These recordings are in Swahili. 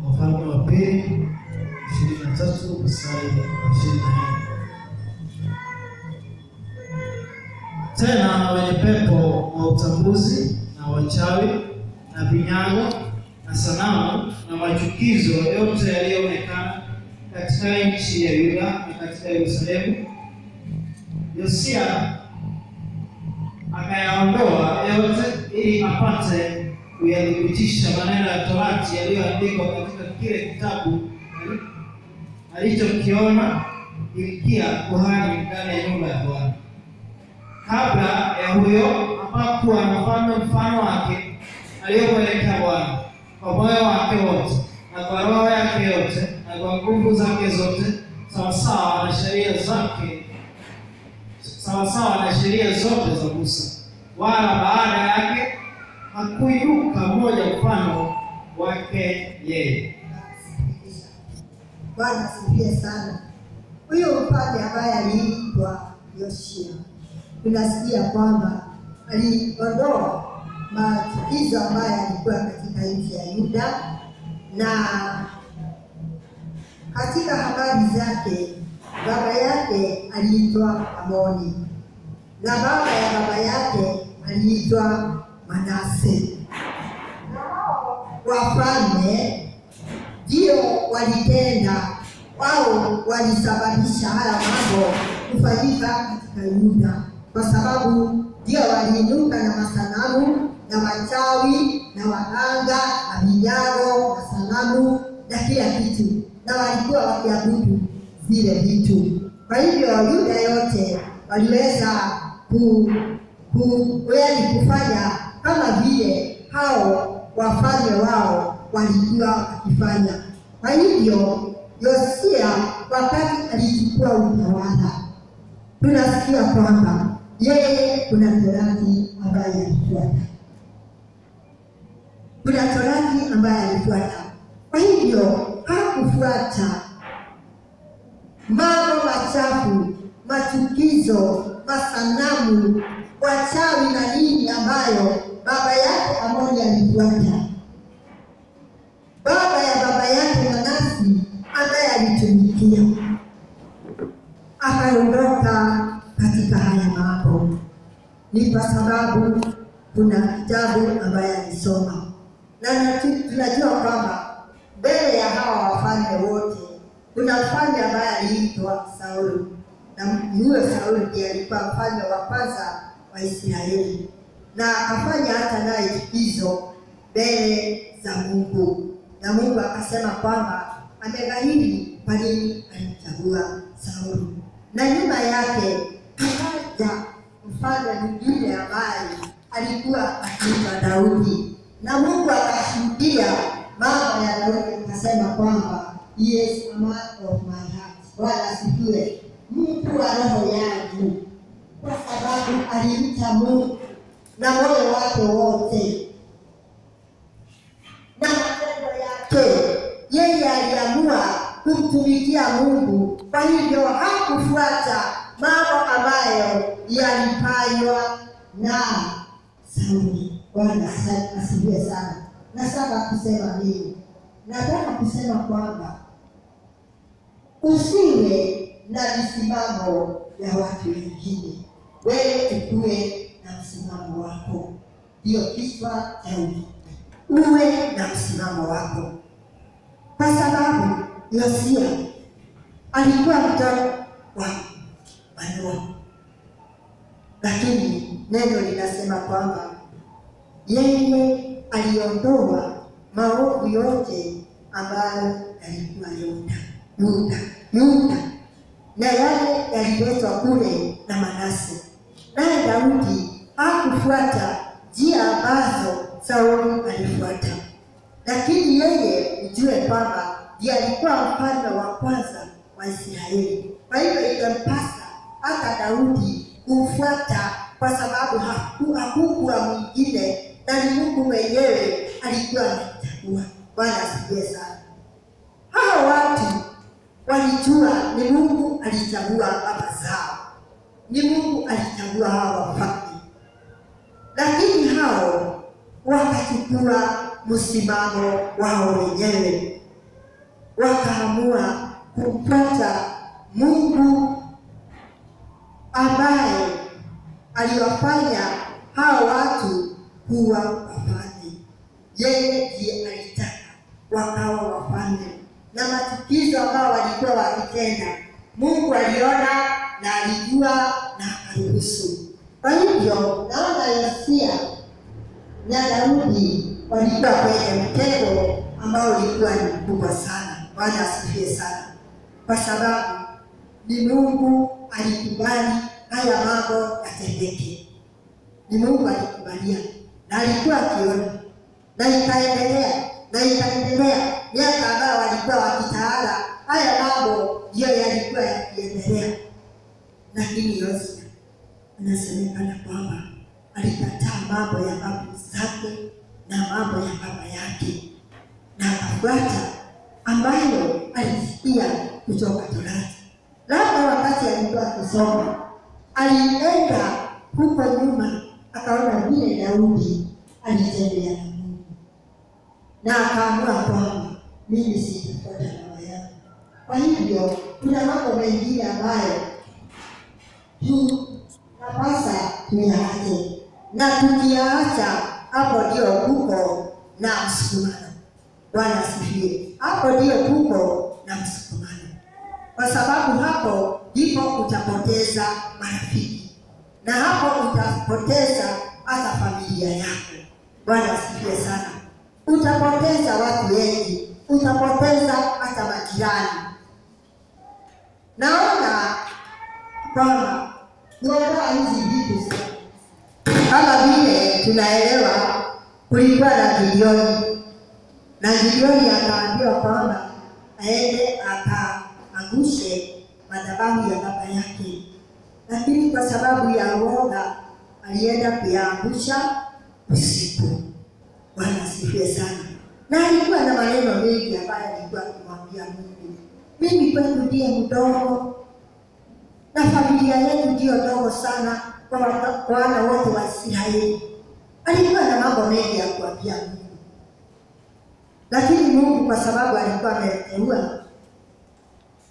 Wafalme wa Pili 23 mstari wa 24. Tena wenye pepo wa utambuzi na wachawi na vinyago na sanamu na machukizo yote yaliyoonekana katika nchi ya Yuda na katika Yerusalemu, Yosia akayaondoa yote ili apate kuyathibitisha maneno ya Torati yaliyoandikwa katika kile kitabu alichokiona Hilkia kuhani ndani ya nyumba ya Bwana. Kabla ya huyo hapakuwa na mfano wake aliyomwelekea Bwana kwa moyo wake wote na kwa roho yake yote na kwa nguvu zake zote, sawasawa na sheria zote za Musa, wala baada yake hakuinuka mmoja mfano wake yeye. Bwana asifiwe sana. Huyo mfalme ambaye aliitwa Yosia, tunasikia kwamba aliondoa machukizo ambayo yalikuwa katika nchi ya Yuda, na katika habari zake baba yake aliitwa Amoni na baba ya baba yake aliitwa Manase. Wafalme ndio walitenda wao, walisababisha haya mambo kufanyika katika Yuda, kwa sababu ndio waliinuka na masanamu na wachawi na waganga na vinyago na sanamu na kila kitu, na walikuwa wakiabudu vile vitu. Kwa hivyo Yuda yote waliweza kufanya kama vile hao wafalme wao walikuwa wakifanya. Kwa hivyo Yosia wakati alichukua utawala, tunasikia kwamba yeye kuna Torati ambaye alifuata. Kwa hivyo hakufuata mambo machafu, machukizo, masanamu, wachawi na nini ambayo baba yake Amoni alifuata. Baba ya baba yake Manase ambaye alitumikia akaondoka katika haya mambo. Ni kwa sababu kuna kitabu ambaye alisoma, na tunajua kwamba mbele ya hawa wafalme wote kuna mfalme ambaye aliitwa Sauli, na huyo Sauli ndiye alikuwa mfalme wa kwanza wa Israeli, na akafanya hata naye chukizo mbele za Mungu, na Mungu akasema kwamba ameghairi kwa nini alimchagua Sauli. Na nyuma yake akaja mfalme mwingine ambaye alikuwa akiitwa Daudi, na Mungu akashuhudia mambo ya Daudi, akasema kwamba yes, a man of my heart. Bwana asifiwe. Mtu wa roho yangu, kwa sababu alimcha Mungu na moyo wake wote na matendo yake. Yeye aliamua kumtumikia Mungu, kwa hivyo hakufuata mambo ambayo yalifanywa na Sauli. Bwana asifiwe sana. Nataka kusema nini? Nataka kusema kwamba usiwe na misimamo ya watu wengine, wewe ukuwe na msimamo wako. Ndio kichwa cha wiki, uwe na msimamo wako, kwa sababu Yosia alikuwa mtoto wa Manoa, lakini neno linasema kwamba yeye aliondoa maovu yote ambayo yalikuwa Yuda na yale yaliletwa kule na Manase. Naye Daudi hakufuata njia ambazo Sauli alifuata, lakini yeye ujue kwamba ndiye alikuwa mfalme wa kwanza wa wa Israeli. Kwa hivyo ikampasa hata Daudi kumfuata, kwa sababu hakukuwa mwingine na ni Mungu mwenyewe alikuwa anamchagua. Bwana asifiwe sana. Hao watu walijua ni Mungu alichagua baba zao, ni Mungu alichagua hao wafalme, lakini hao wakachukua msimamo wao wenyewe, wakaamua kumfuata Mungu ambaye aliwafanya hao watu kuwa wafalme. Yeye ndiye alitaka wakawa wafalme, na machukizo ambao walikuwa wakitenda Mungu aliona na alijua na akaruhusu. Kwa hivyo naona Yosia na Daudi walikuwa kwenye mtego ambao ulikuwa ni mkubwa sana. Bwana asifiwe sana. Kwa sababu ni Mungu alikubali haya mambo yatendeke. Ni Mungu alikubalia na alikuwa akiona, na ikaendelea na ikaendelea. Miaka ambao walikuwa wakitawala haya mambo ndio yalikuwa yakiendelea. Lakini Yosia anasemekana kwamba alikataa mambo ya babu zake na mambo ya baba yake, na akafuata ambayo alisikia kutoka Torati. Labda wakati alikuwa kusoma, alienda huko nyuma akaona vile Daudi alitembea na Mungu, na akaamua kwamba mimi sitafuata baba yangu. Kwa hivyo kuna mambo mengine ambayo tunapasa tuyaache, na tukiyaacha hapo ndio kuko na msukumano. Bwana asifiwe. Hapo ndio kuko na msukumano, kwa sababu hapo ndipo utapoteza marafiki, na hapo utapoteza hata familia yako. Bwana asifiwe sana. Utapoteza watu wengi, utapoteza hata majirani. Naona kwamba kuondoa hizi vitu kama vile tunaelewa, kulikuwa na Gideoni, na Gideoni akaambiwa kwamba aende akaangushe madhabahu ya baba yake, lakini kwa sababu ya uoga alienda kuyaangusha usiku. Bwana asifiwe sana. Na alikuwa na maneno mengi ambayo alikuwa akimwambia Mungu, mimi kwetu ndiye mdogo na familia yetu ndiyo ndogo sana kwa wana wote wa Israeli. Alikuwa na mambo mengi ya kuambia Mungu, lakini Mungu kwa sababu alikuwa ameteua,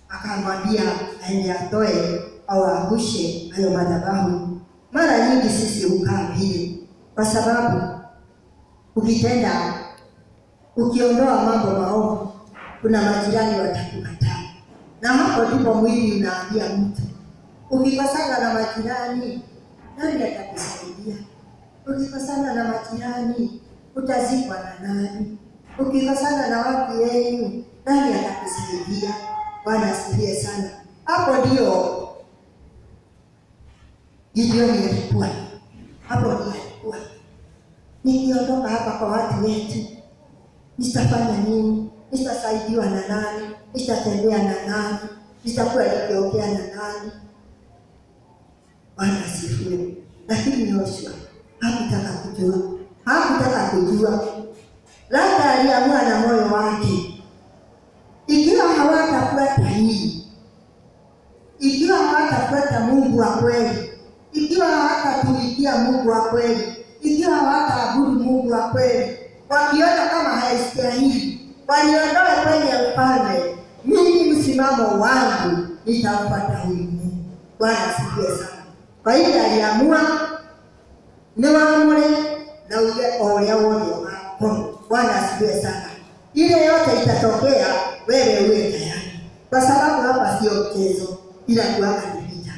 akamwambia aende atoe au angushe hayo madhabahu. Mara nyingi sisi hukaa vile, kwa sababu ukiondoa mambo maovu, kuna majirani watakukataa, na hapo ndipo mwili unaambia mtu. Ukikosana na majirani, nani atakusaidia? Ukikosana na majirani, utazikwa na nani? Ukikosana na watu wenu, nani atakusaidia? Bwana asifiwe sana. Hapo ndio Gideoni alikuwa. Hapo ndio alikuwa. Nikiondoka hapa kwa watu wetu, nitafanya nini? Nitasaidiwa na nani? Nitatembea na nani? Nitakuwa nikiongea na nani? Bwana asifiwe. Lakini Yoshua hakutaka kujua. Labda aliamua na moyo wake, ikiwa hawatafuata hii, ikiwa hawatafuata Mungu wa kweli, ikiwa hawatatumikia Mungu wa kweli, ikiwa hawataabudu Mungu wa kweli, wakiona kama haistahili, waniondoe kwenye ufalme, mimi msimamo wangu nitamfuata huyu Mungu. Bwana asifiwe sana. Kwa hiyo aliamua ni waamure na ule ole wote wako. Bwana asifiwe sana. Ile yote itatokea, wewe uwe tayari, kwa sababu hapa sio mchezo, ila kuwaka ni vita.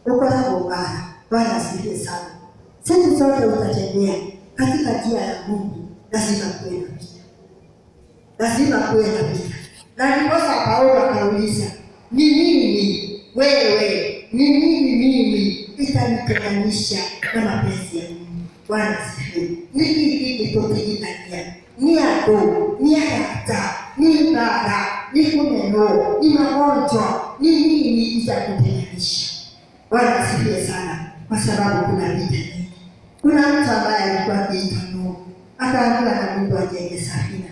Uko na mbaya. Bwana asifiwe sana. Sisi sote utatembea katika njia ya Mungu, lazima kuwe na vita. Lazima kuwe na vita. Na ndiposa Paulo akauliza, ni nini wewe, ni nini mimi itanitenganisha na mapenzi ya Mungu? Bwana asifiwe. Ni kipi kitotikania? Ni ado, ni hata, ni ibada, ni kuneno, ni magonjwa, ni za kutenganisha. Bwana asifiwe sana, kwa sababu kuna vita nyingi. Kuna mtu ambaye alikuwa akiitwa Nuhu, akaambiwa na Mungu ajenge safina.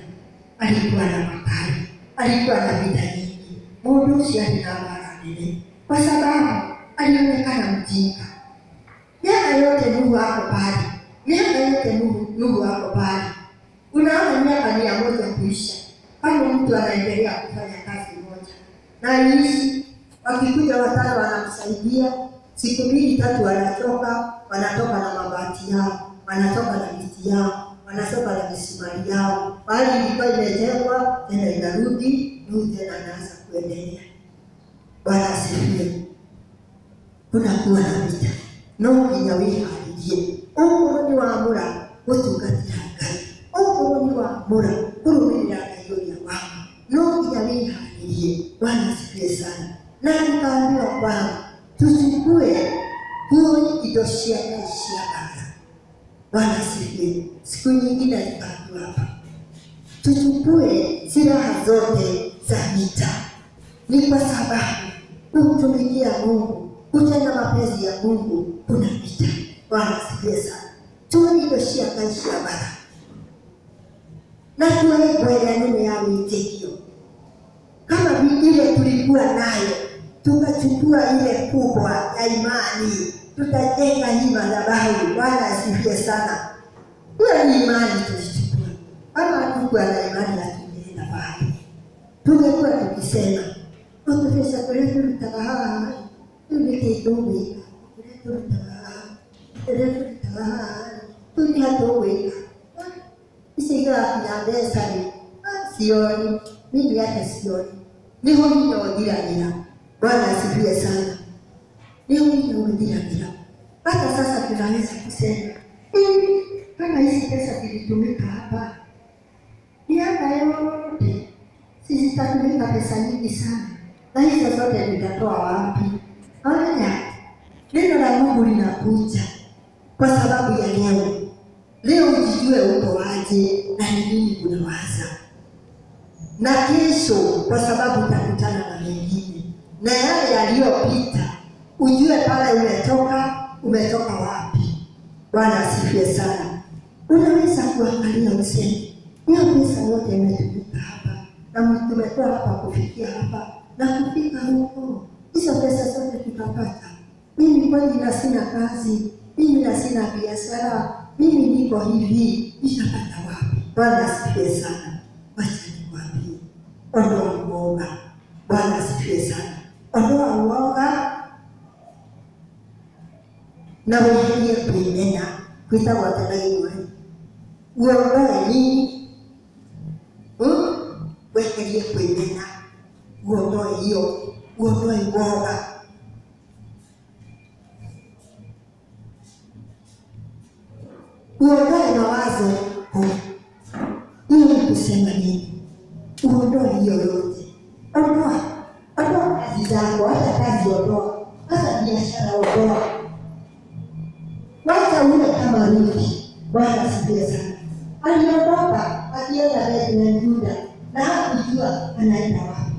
Alikuwa na makali, alikuwa na vita nyingi. Mungu si alinaamini kwa sababu alionekana mjinga. Miaka yote Nuhu ako pale, miaka yote Nuhu ako pale. Unaona miaka 100 kuisha, kama mtu anaendelea kufanya kazi moja na aliishi, wakikuja watano wanamsaidia, siku 2-3 wanatoka na mabati yao, wanatoka na miti yao, wanatoka na misumari yao. Bali ilikuwa imejengwa tena inarudi, Nuhu tena anaanza kuendelea. Bwana asifiwe. Kuna kuwa na vita. Nuhu inyawihaririye umuntu wamura gutungatira Ngai, umuntu wamura kurumirira Ngai yawe. Nuhu inyawihaririye. Bwana asifiwe sana. Na nikaambiwa kwamba tusikue indo cia Ngai cia bara. Bwana asifiwe. Siku nyingine nikaambiwa hapa tuchukue silaha zote za vita. Ni kwa sababu kumtumikia Mungu, kutenda mapenzi ya Mungu kuna vita. Bwana asifiwe sana. Tulidoshia kaisha bara. Na tuwe kwenda nene ya witikio. Kama vile tulikuwa nayo, tukachukua ile kubwa ya imani, tutajenga hii madhabahu. Bwana asifiwe sana. Hiyo ni imani tulichukua. Kama hatukuwa na imani ya tungeenda pale, tungekuwa tukisema Otofesa kwetu litabaha, tulikituwe, kwetu litabaha, tulihatuwe. Isiga ya desari, sioni, mimi hata sioni. Ni honi ndio. Bwana asifiwe sana. Ni honi ndio. Hata sasa tunaweza kusema, kama hizi pesa zilitumika hapa, ni hapa yote. Sisi tutatumika pesa nyingi sana. Na hizo zote nitatoa wapi? Haya, neno la Mungu linakuja kwa sababu ya leo. Leo ujijue uko aje na ni nini unawaza. Na kesho kwa sababu utakutana na mengine. Na yale yaliyopita ujue pale umetoka wapi. Bwana asifiwe sana. Unaweza kuangalia useme, hiyo pesa yote imetumika hapa na tumetoa hapa kufikia hapa na kufika huko. Hizo pesa zote tutapata. Mimi kwani sina kazi, mimi sina biashara, mimi niko hivi, nitapata wapi? Bwana asifiwe sana. Wacha nikwambie, ondoa uoga. Bwana asifiwe sana. Ondoa uoga na uingie kuinena kuita watanaiwe. Uondoe nini? Wekelie kuinena. Uondoe hiyo, uondoe uoga. Uondoe mawazo ili kusema nini. Uondoe hiyo yote. Ondoa kazi zako, hata kazi ondoa, hata biashara ondoa. Wacha uwe kama Ruthi. Bwana asifiwe sana. Aliondoka akienda Bethlehem na Yuda na hakujua anaenda wapi.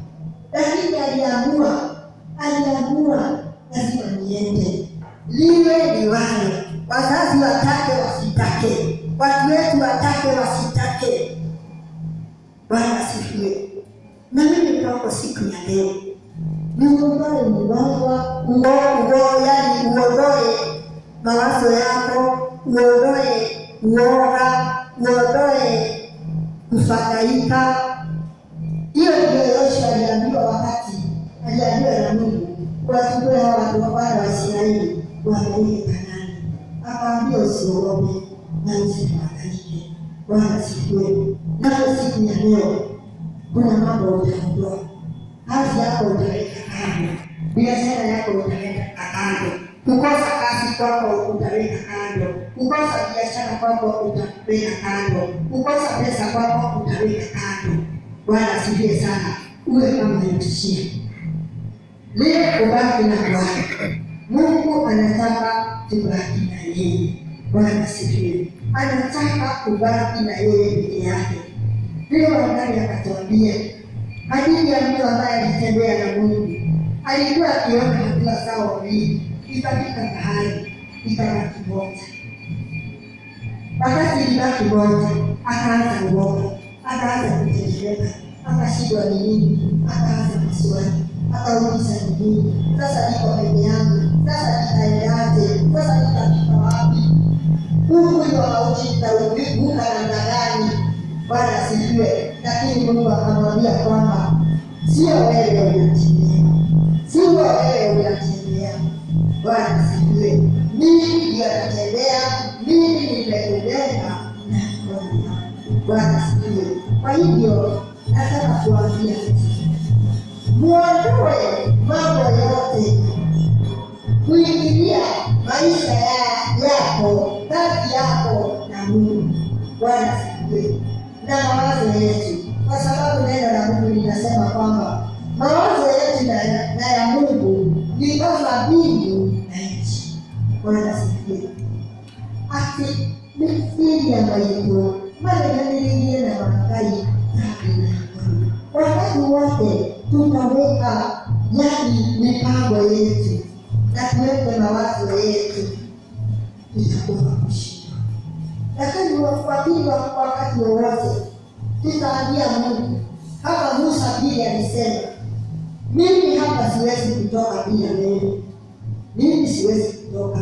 Lakini aliamua lazima niende. Liwe liwalo. Wazazi watake wasitake, watu wetu watake wasitake. Bwana asifiwe. Na mimi kwako siku ya leo ni uondoe uondoe mawazo yako, uondoe uoga, uondoe kufadhaika. Hiyo ndio Yoshua aliambiwa wakati aliambiwa na Mungu wachukue hawa watu wa Israeli waende Kanaani. Akaambia usiogope na usifadhaike. Bwana asifiwe. Na siku ya leo kuna mambo utaondoa. Kazi yako utaweka kando, biashara yako utaweka kando, kukosa kazi kwako utaweka kando, kukosa biashara kwako utaweka kando, kukosa pesa kwako utaweka kando. Bwana asifiwe sana. Uwe kama Yoshua. Leo ubaki na Bwana. Mungu anataka tubaki na yeye. Bwana asifiwe. Anataka kubaki na yeye peke yake. Leo ndani akatuambia hadithi ya mtu ambaye alitembea na Mungu. alikuwa akiona hatua zao mbili, ikafika mahali ikabaki moja. Wakati ilibaki moja, akaanza uoga, akaanza kutetemeka, akashindwa ni nini, akaanza maswali, akauliza ni nini, sasa niko peke yangu, sasa nitaendaje, sasa nitafika wapi? Huyu mauti nitauvuka namna gani? Bwana asifiwe. Lakini Mungu akamwambia kwamba sio wewe unatembea, sio wewe unatembea. Bwana asifiwe. Mimi ndiye natembea, mimi nimekubeba na mkono. Bwana asifiwe. Kwa hivyo nataka kuambia muondoe mambo yote kuingilia maisha yako, kati yako na Mungu. Bwana asifiwe. Na mawazo yetu, kwa sababu neno la Mungu linasema kwamba mawazo yetu na ya Mungu ni kama mbingu na nchi. Bwana asifiwe. Ati mithili ya maito manenanilie na makai tabi na mkono. Wakati wote tutaweka mipango yetu na tuweke mawazo yetu, tutakuwa kushinda. Lakini wakati wowote tutaambia Mungu, kama Musa vile alisema, mimi hapa siwezi kutoka bila wewe, mimi siwezi kutoka